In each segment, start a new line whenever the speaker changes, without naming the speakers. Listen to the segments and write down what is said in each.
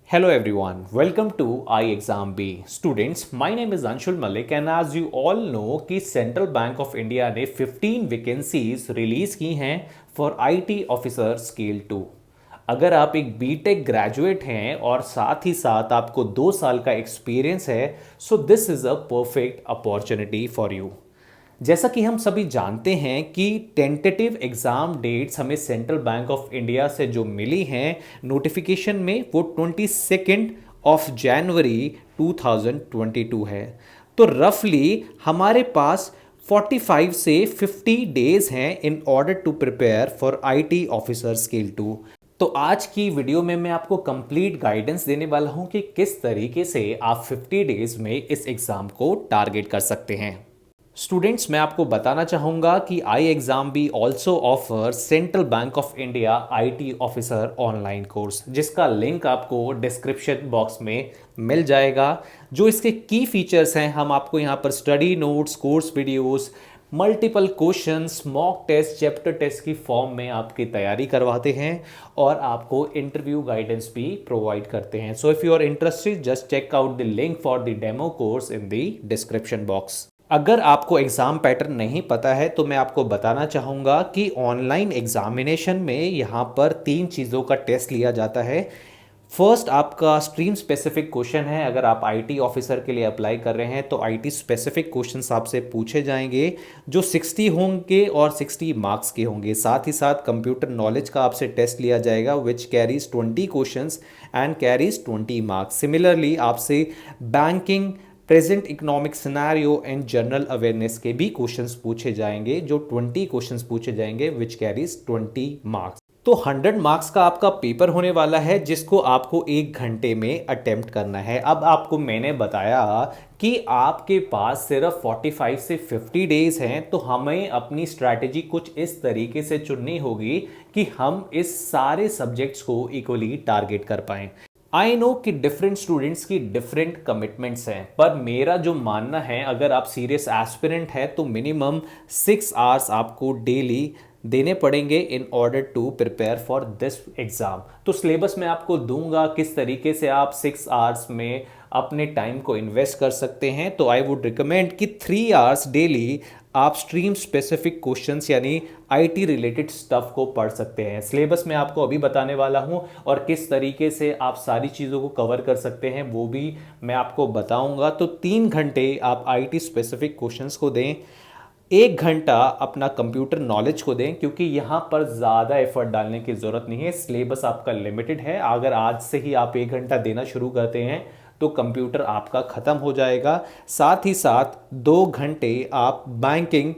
Hello everyone, welcome to iExam B. Students, my name is Anshul Malik and as you all know कि central Bank of India ने 15 vacancies release की हैं for IT officer scale 2। अगर आप एक BTech graduate हैं और साथ ही साथ आपको 2 साल का एक्सपीरियंस है सो this is a perfect opportunity for you. जैसा कि हम सभी जानते हैं कि टेंटेटिव एग्ज़ाम डेट्स हमें सेंट्रल बैंक ऑफ इंडिया से जो मिली हैं नोटिफिकेशन में वो 22 ऑफ जनवरी 2022 है। तो रफली हमारे पास 45 से 50 डेज हैं in order to prepare for IT officer scale 2। तो आज की वीडियो में मैं आपको कंप्लीट गाइडेंस देने वाला हूं कि किस तरीके से आप 50 डेज में इस एग्ज़ाम को टारगेट कर सकते हैं। स्टूडेंट्स, मैं आपको बताना चाहूँगा कि आई एग्ज़ाम भी also offer central Bank of India IT officer online course, जिसका लिंक आपको डिस्क्रिप्शन बॉक्स में मिल जाएगा। जो इसके की फीचर्स हैं हम आपको यहाँ पर study notes, course videos, multiple questions, mock test, chapter test की फॉर्म में आपकी तैयारी करवाते हैं और आपको इंटरव्यू गाइडेंस भी प्रोवाइड करते हैं। So if you are interested just check out the link for the demo course in the description box. अगर आपको एग्ज़ाम पैटर्न नहीं पता है तो मैं आपको बताना चाहूँगा कि ऑनलाइन एग्ज़ामिनेशन में यहाँ पर 3 चीज़ों का टेस्ट लिया जाता है। फर्स्ट आपका स्ट्रीम स्पेसिफिक क्वेश्चन है। अगर आप आईटी ऑफिसर के लिए अप्लाई कर रहे हैं तो आईटी स्पेसिफिक क्वेश्चंस आपसे पूछे जाएंगे जो 60 होंगे और 60 मार्क्स के होंगे। साथ ही साथ कंप्यूटर नॉलेज का आपसे टेस्ट लिया जाएगा which carries 20 questions and carries 20 marks. Similarly आपसे banking, present economic scenario and general awareness के भी क्वेश्चंस पूछे जाएंगे जो 20 क्वेश्चंस पूछे जाएंगे विच कैरीज 20 मार्क्स। तो 100 मार्क्स का आपका पेपर होने वाला है जिसको आपको 1 घंटे में अटेम्प्ट करना है। अब आपको मैंने बताया कि आपके पास सिर्फ 45 से 50 डेज हैं, तो हमें अपनी स्ट्रैटेजी कुछ इस तरीके से चुननी होगी कि हम इस सारे सब्जेक्ट्स को इक्वली टारगेट कर पाएं। आई नो कि डिफरेंट स्टूडेंट्स की डिफरेंट कमिटमेंट्स हैं, पर मेरा जो मानना है अगर आप सीरियस एस्पिरेंट हैं तो मिनिमम 6 आवर्स आपको डेली देने पड़ेंगे in order to prepare for this exam. तो सिलेबस मैं आपको दूंगा किस तरीके से आप 6 आवर्स में अपने टाइम को इन्वेस्ट कर सकते हैं। तो आई वुड रिकमेंड कि 3 आवर्स डेली आप स्ट्रीम स्पेसिफिक क्वेश्चंस यानी आईटी रिलेटेड स्टफ को पढ़ सकते हैं। सिलेबस मैं आपको अभी बताने वाला हूं और किस तरीके से आप सारी चीज़ों को कवर कर सकते हैं वो भी मैं आपको बताऊंगा। तो 3 घंटे आप आईटी स्पेसिफिक क्वेश्चंस को दें, 1 घंटा अपना कंप्यूटर नॉलेज को दें, क्योंकि यहाँ पर ज़्यादा एफर्ट डालने की ज़रूरत नहीं है। सिलेबस आपका लिमिटेड है। अगर आज से ही आप 1 घंटा देना शुरू करते हैं तो कंप्यूटर आपका ख़त्म हो जाएगा। साथ ही साथ 2 घंटे आप banking,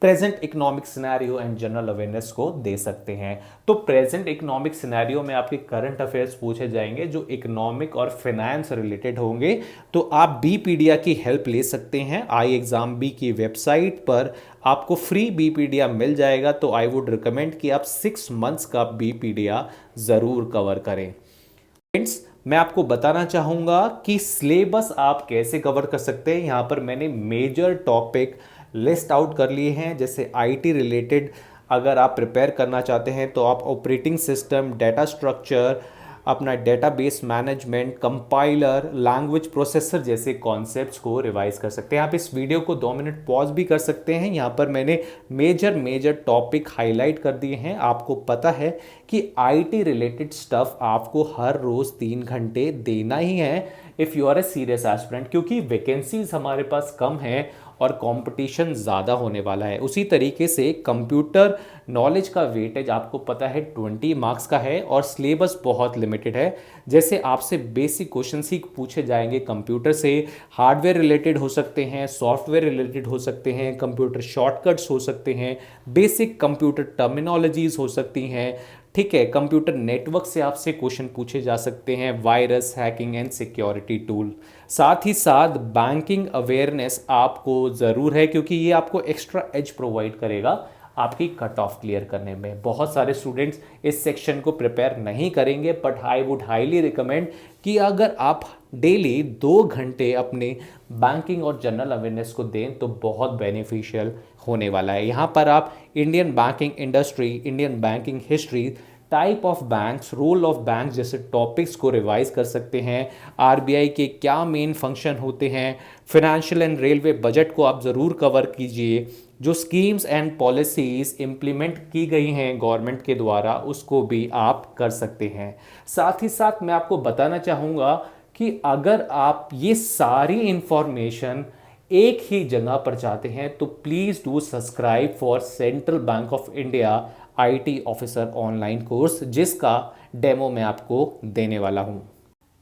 present economic scenario and general awareness को दे सकते हैं। तो प्रेजेंट इकोनॉमिक सिनेरियो में आपके करंट अफेयर्स पूछे जाएंगे जो इकोनॉमिक और फाइनेंस रिलेटेड होंगे। तो आप बीपीडिया की हेल्प ले सकते हैं। आई एग्ज़ाम बी की वेबसाइट पर आपको फ्री बीपीडिया मिल जाएगा। तो आई वुड रिकमेंड कि आप 6 मंथ्स का बीपीडिया ज़रूर कवर करें। फ्रेंड्स, मैं आपको बताना चाहूँगा कि सिलेबस आप कैसे कवर कर सकते हैं। यहाँ पर मैंने मेजर टॉपिक लिस्ट आउट कर लिए हैं। जैसे आईटी रिलेटेड अगर आप प्रिपेयर करना चाहते हैं तो आप ऑपरेटिंग सिस्टम, डाटा स्ट्रक्चर, अपना database management, compiler, language processor जैसे कॉन्सेप्ट्स को रिवाइज कर सकते हैं। आप इस वीडियो को 2 मिनट पॉज भी कर सकते हैं। यहाँ पर मैंने मेजर टॉपिक हाईलाइट कर दिए हैं। आपको पता है कि आईटी रिलेटेड स्टफ आपको हर रोज़ 3 घंटे देना ही है if you are a serious aspirant, क्योंकि वैकेंसीज हमारे पास कम है और कंपटीशन ज़्यादा होने वाला है। उसी तरीके से कंप्यूटर नॉलेज का वेटेज आपको पता है 20 मार्क्स का है और सिलेबस बहुत लिमिटेड है। जैसे आपसे बेसिक क्वेश्चंस ही पूछे जाएंगे कंप्यूटर से, हार्डवेयर रिलेटेड हो सकते हैं, सॉफ्टवेयर रिलेटेड हो सकते हैं, कंप्यूटर शॉर्टकट्स हो सकते हैं, बेसिक कंप्यूटर टर्मिनोलॉजीज हो सकती हैं। ठीक है, कंप्यूटर नेटवर्क से आपसे क्वेश्चन पूछे जा सकते हैं, virus, hacking and security tool. साथ ही साथ बैंकिंग अवेयरनेस आपको ज़रूर है, क्योंकि ये आपको एक्स्ट्रा एज प्रोवाइड करेगा आपकी कट ऑफ क्लियर करने में। बहुत सारे स्टूडेंट्स इस सेक्शन को प्रिपेयर नहीं करेंगे, but I would highly recommend कि अगर आप डेली 2 घंटे अपने बैंकिंग और जनरल अवेयरनेस को दें तो बहुत बेनिफिशियल होने वाला है। यहाँ पर आप Indian banking industry, Indian banking history, type of banks, role of bank जैसे टॉपिक्स को रिवाइज कर सकते हैं। आरबीआई के क्या मेन फंक्शन होते हैं, फाइनेंशियल एंड रेलवे बजट को आप ज़रूर कवर कीजिए। जो स्कीम्स एंड पॉलिसीज़ इम्प्लीमेंट की गई हैं गवर्नमेंट के द्वारा, उसको भी आप कर सकते हैं। साथ ही साथ मैं आपको बताना चाहूँगा कि अगर आप ये सारी इंफॉर्मेशन एक ही जगह पर चाहते हैं तो please do subscribe for central Bank of India IT officer online course, जिसका डेमो मैं आपको देने वाला हूं।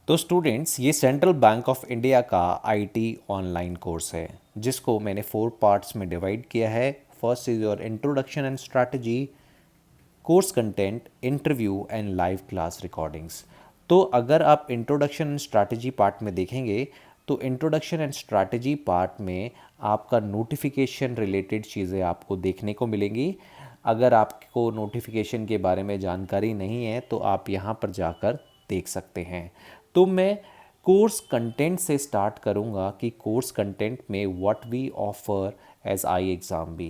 तो स्टूडेंट्स, ये सेंट्रल बैंक ऑफ इंडिया का आईटी ऑनलाइन कोर्स है, जिसको मैंने 4 पार्ट्स में डिवाइड किया है। First is your introduction and strategy, course content, interview and live class recordings. तो अगर आप इंट्रोडक्शन एंड स्ट्रैटेजी पार्ट में देखेंगे तो इंट्रोडक्शन एंड स्ट्रैटेजी पार्ट में आपका नोटिफिकेशन रिलेटेड चीज़ें आपको देखने को मिलेंगी। अगर आपको नोटिफिकेशन के बारे में जानकारी नहीं है तो आप यहाँ पर जाकर देख सकते हैं। तो मैं कोर्स कंटेंट से स्टार्ट करूँगा कि कोर्स कंटेंट में what we offer as I exam be.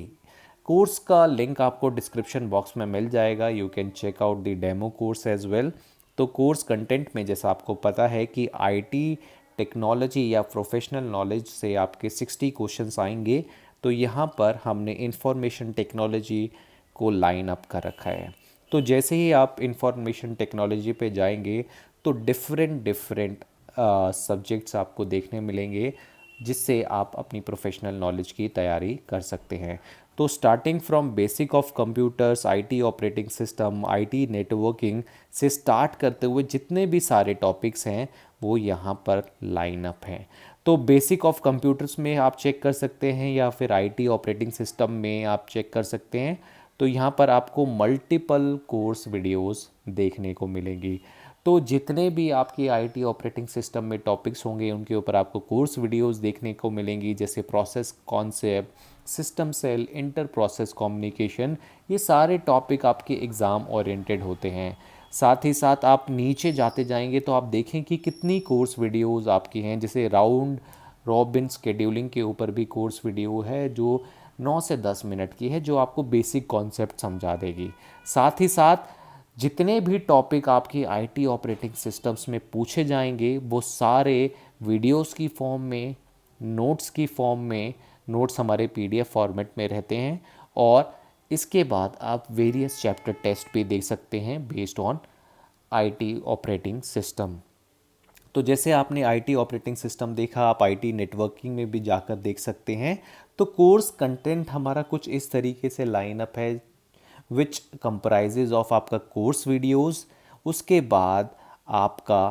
Course का लिंक आपको डिस्क्रिप्शन बॉक्स में मिल जाएगा, you can check out the demo course as well. तो कोर्स कंटेंट में जैसा आपको पता है कि आईटी टेक्नोलॉजी या प्रोफेशनल नॉलेज से आपके 60 क्वेश्चंस आएंगे, तो यहाँ पर हमने इंफॉर्मेशन टेक्नोलॉजी को लाइन अप कर रखा है। तो जैसे ही आप इंफॉर्मेशन टेक्नोलॉजी पे जाएंगे तो डिफरेंट सब्जेक्ट्स आपको देखने मिलेंगे, जिससे आप अपनी प्रोफेशनल नॉलेज की तैयारी कर सकते हैं। तो starting from basic of computers, IT operating system, IT networking से स्टार्ट करते हुए जितने भी सारे टॉपिक्स हैं वो यहाँ पर लाइन अप हैं। तो बेसिक ऑफ कंप्यूटर्स में आप चेक कर सकते हैं या फिर आईटी ऑपरेटिंग सिस्टम में आप चेक कर सकते हैं। तो यहाँ पर आपको मल्टीपल कोर्स वीडियोस देखने को मिलेंगी। तो जितने भी आपकी आईटी ऑपरेटिंग सिस्टम में टॉपिक्स होंगे उनके ऊपर आपको कोर्स वीडियोस देखने को मिलेंगी, जैसे process concept, system cell, inter process communication. ये सारे टॉपिक आपके एग्ज़ाम ओरिएंटेड होते हैं। साथ ही साथ आप नीचे जाते जाएंगे तो आप देखें कि कितनी कोर्स वीडियोस आपकी हैं, जैसे राउंड रॉबिन शेड्यूलिंग के ऊपर भी कोर्स वीडियो है जो 9 से 10 मिनट की है, जो आपको बेसिक कॉन्सेप्ट समझा देगी। साथ ही साथ जितने भी टॉपिक आपकी आईटी ऑपरेटिंग सिस्टम्स में पूछे जाएंगे वो सारे वीडियोस की फॉर्म में, नोट्स की फॉर्म में, नोट्स हमारे पीडीएफ फॉर्मेट में रहते हैं। और इसके बाद आप वेरियस चैप्टर टेस्ट भी देख सकते हैं based on IT operating system. तो जैसे आपने आईटी ऑपरेटिंग सिस्टम देखा, आप आईटी नेटवर्किंग में भी जाकर देख सकते हैं। तो कोर्स कंटेंट हमारा कुछ इस तरीके से लाइन अप है, विच कंप्राइजेज ऑफ आपका कोर्स वीडियोस, उसके बाद आपका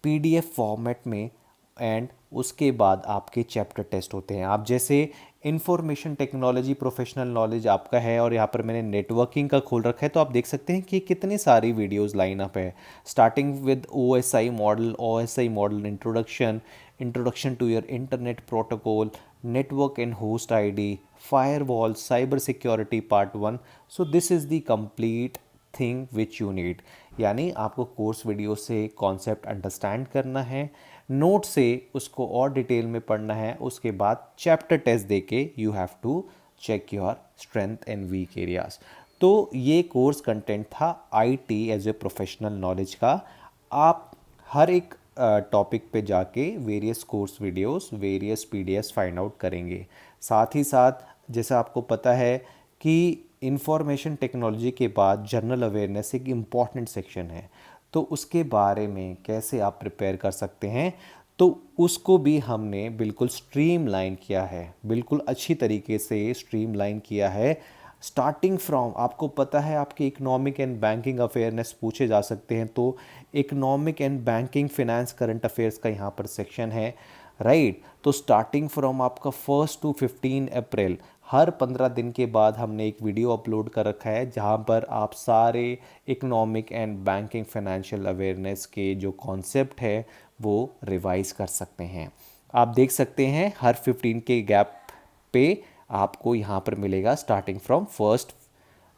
पीडीएफ फॉर्मेट में, एंड उसके बाद आपके चैप्टर टेस्ट होते हैं। आप जैसे इंफॉर्मेशन टेक्नोलॉजी प्रोफेशनल नॉलेज आपका है और यहाँ पर मैंने नेटवर्किंग का खोल रखा है, तो आप देख सकते हैं कि कितनी सारी वीडियोस लाइन अप है, starting with OSI model introduction, introduction to your internet protocol, network and host ID, firewall, cyber security part 1। So this is the complete thing which you need. यानी आपको कोर्स वीडियो से concept understand करना है, note से उसको और detail में पढ़ना है, उसके बाद चैप्टर टेस्ट देके you have to check your strength and weak areas. तो ये कोर्स कंटेंट था IT as a professional knowledge का। आप हर एक टॉपिक पे जाके various course videos, various PDFs find out करेंगे। साथ ही साथ जैसा आपको पता है कि इंफॉर्मेशन टेक्नोलॉजी के बाद जनरल अवेयरनेस एक इम्पॉर्टेंट सेक्शन है, तो उसके बारे में कैसे आप प्रिपेयर कर सकते हैं, तो उसको भी हमने बिल्कुल स्ट्रीमलाइन किया है, बिल्कुल अच्छी तरीके से स्ट्रीमलाइन किया है। स्टार्टिंग फ्रॉम, आपको पता है आपके इकोनॉमिक एंड बैंकिंग अफेयरनेस पूछे जा सकते हैं, तो economic and banking finance current affairs का यहाँ पर सेक्शन है, राइट। तो स्टार्टिंग फ्रॉम आपका 1 to 15 अप्रैल, हर 15 दिन के बाद हमने एक वीडियो अपलोड कर रखा है जहाँ पर आप सारे economic and banking financial awareness के जो कॉन्सेप्ट है वो रिवाइज कर सकते हैं। आप देख सकते हैं हर 15 के गैप पे आपको यहाँ पर मिलेगा स्टार्टिंग फ्रॉम 1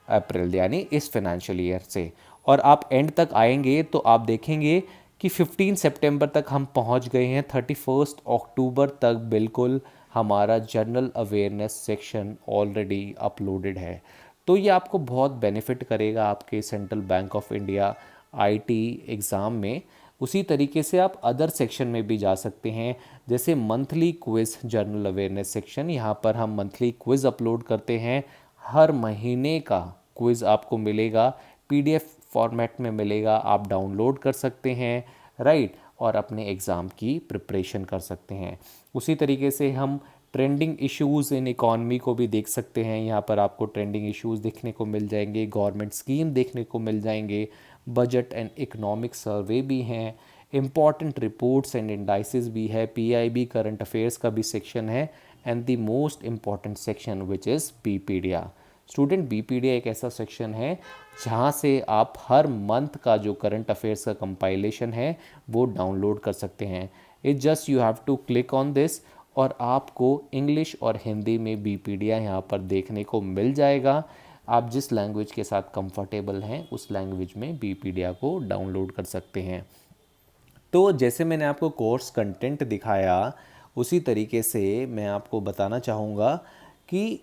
अप्रैल यानी इस फाइनेंशियल ईयर से, और आप एंड तक आएंगे तो आप देखेंगे कि 15 सितंबर तक हम पहुँच गए हैं, 31 अक्टूबर तक बिल्कुल हमारा general awareness section already uploaded है। तो ये आपको बहुत बेनिफिट करेगा आपके central Bank of India IT exam में। उसी तरीके से आप अदर सेक्शन में भी जा सकते हैं, जैसे monthly quiz general awareness section. यहाँ पर हम मंथली क्विज़ अपलोड करते हैं, हर महीने का क्विज़ आपको मिलेगा, पीडीएफ फॉर्मेट में मिलेगा, आप डाउनलोड कर सकते हैं, राइट, और अपने एग्ज़ाम की प्रिपरेशन कर सकते हैं। उसी तरीके से हम ट्रेंडिंग इश्यूज़ इन इकॉनमी को भी देख सकते हैं। यहाँ पर आपको ट्रेंडिंग इश्यूज़ देखने को मिल जाएंगे, गवर्नमेंट स्कीम देखने को मिल जाएंगे, बजट एंड इकोनॉमिक सर्वे भी हैं, इम्पॉर्टेंट रिपोर्ट्स एंड इंडाइसिस भी है, पीआईबी करंट अफेयर्स का भी सेक्शन है, and the most important section which is बीपीडिया। स्टूडेंट, बीपीडिया एक ऐसा सेक्शन है जहाँ से आप हर मंथ का जो करंट अफेयर्स का कंपाइलेशन है वो डाउनलोड कर सकते हैं। It just you have to click on this और आपको इंग्लिश और हिंदी में बीपीडिया यहाँ पर देखने को मिल जाएगा। आप जिस लैंग्वेज के साथ कंफर्टेबल हैं उस लैंग्वेज में बीपीडिया को डाउनलोड कर सकते हैं। तो जैसे मैंने आपको कोर्स कंटेंट दिखाया उसी तरीके से मैं आपको बताना चाहूँगा कि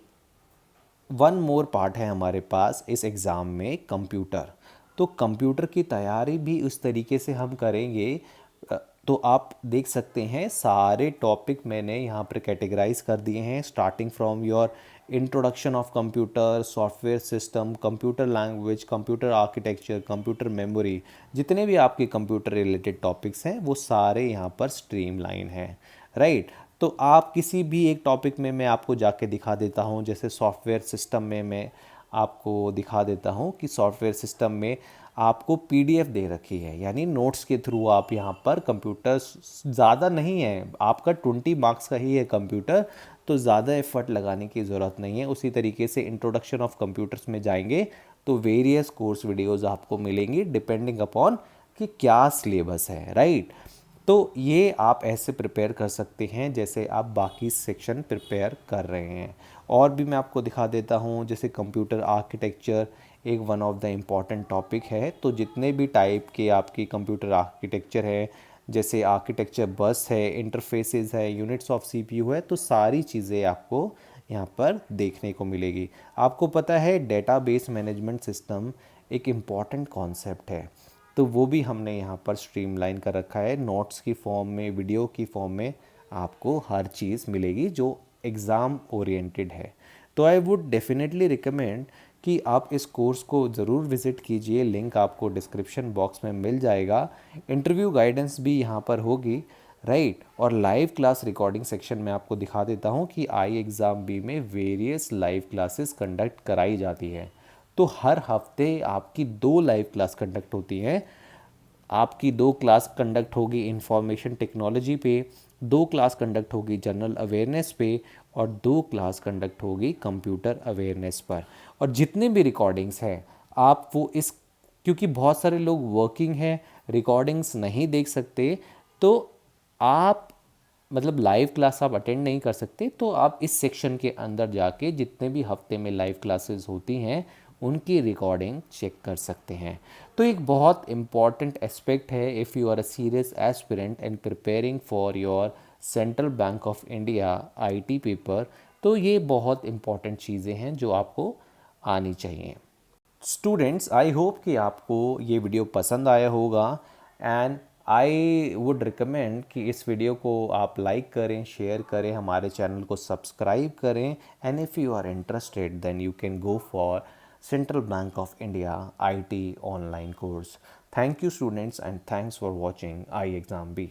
वन मोर पार्ट है हमारे पास इस एग्ज़ाम में, कंप्यूटर। तो कंप्यूटर की तैयारी भी उस तरीके से हम करेंगे। तो आप देख सकते हैं सारे टॉपिक मैंने यहाँ पर कैटेगराइज कर दिए हैं, starting from your introduction of computer, software system, computer language, computer architecture, computer memory, जितने भी आपके कंप्यूटर रिलेटेड टॉपिक्स हैं वो सारे यहाँ पर स्ट्रीमलाइन हैं, राइट। तो आप किसी भी एक टॉपिक में मैं आपको जाके दिखा देता हूँ, जैसे सॉफ्टवेयर सिस्टम में मैं आपको दिखा देता हूँ कि सॉफ्टवेयर सिस्टम में आपको पीडीएफ दे रखी है, यानी नोट्स के थ्रू आप यहाँ पर कंप्यूटर, ज़्यादा नहीं है, आपका 20 मार्क्स का ही है कंप्यूटर, तो ज़्यादा एफर्ट लगाने की ज़रूरत नहीं है। उसी तरीके से इंट्रोडक्शन ऑफ कंप्यूटर्स में जाएंगे तो वेरियस कोर्स वीडियोज़ आपको मिलेंगी डिपेंडिंग अपॉन कि क्या सिलेबस है, राइट। तो ये आप ऐसे प्रिपेयर कर सकते हैं जैसे आप बाकी सेक्शन प्रिपेयर कर रहे हैं। और भी मैं आपको दिखा देता हूँ, जैसे कंप्यूटर आर्किटेक्चर एक one of the important topic है। तो जितने भी टाइप के आपकी कंप्यूटर आर्किटेक्चर है, जैसे आर्किटेक्चर बस है, इंटरफेसेस है, यूनिट्स ऑफ सीपीयू है, तो सारी चीज़ें आपको यहाँ पर देखने को मिलेगी। आपको पता है डेटाबेस मैनेजमेंट सिस्टम एक इम्पॉर्टेंट कॉन्सेप्ट है, तो वो भी हमने यहाँ पर स्ट्रीमलाइन कर रखा है, नोट्स की फॉर्म में, वीडियो की फॉर्म में आपको हर चीज़ मिलेगी जो एग्ज़ाम ओरिएंटेड है। तो आई वुड डेफिनेटली रिकमेंड कि आप इस कोर्स को ज़रूर विज़िट कीजिए, लिंक आपको डिस्क्रिप्शन बॉक्स में मिल जाएगा। इंटरव्यू गाइडेंस भी यहाँ पर होगी, राइट। और लाइव क्लास रिकॉर्डिंग सेक्शन में आपको दिखा देता हूँ कि आई एग्ज़ाम बी में वेरियस लाइव क्लासेस कंडक्ट कराई जाती है। तो हर हफ्ते आपकी 2 लाइव क्लास कंडक्ट होती हैं। आपकी 2 क्लास कंडक्ट होगी इंफॉर्मेशन टेक्नोलॉजी पे, 2 क्लास कंडक्ट होगी जनरल अवेयरनेस पे, और 2 क्लास कंडक्ट होगी कंप्यूटर अवेयरनेस पर। और जितने भी रिकॉर्डिंग्स हैं आप वो इस, क्योंकि बहुत सारे लोग वर्किंग हैं, रिकॉर्डिंग्स नहीं देख सकते, तो आप मतलब लाइव क्लास आप अटेंड नहीं कर सकते, तो आप इस सेक्शन के अंदर जाके जितने भी हफ्ते में लाइव क्लासेस होती हैं उनकी रिकॉर्डिंग चेक कर सकते हैं। तो एक बहुत इम्पॉर्टेंट एस्पेक्ट है if you are a serious aspirant and preparing for your Central Bank of India IT paper, तो ये बहुत इम्पॉर्टेंट चीज़ें हैं जो आपको आनी चाहिए। स्टूडेंट्स, आई होप कि आपको ये वीडियो पसंद आया होगा, एंड आई वुड रिकमेंड कि इस वीडियो को आप लाइक करें, शेयर करें, हमारे चैनल को सब्सक्राइब करें, and if you are interested then you can go for Central Bank of India IT online course. Thank you students and thanks for watching iExam B.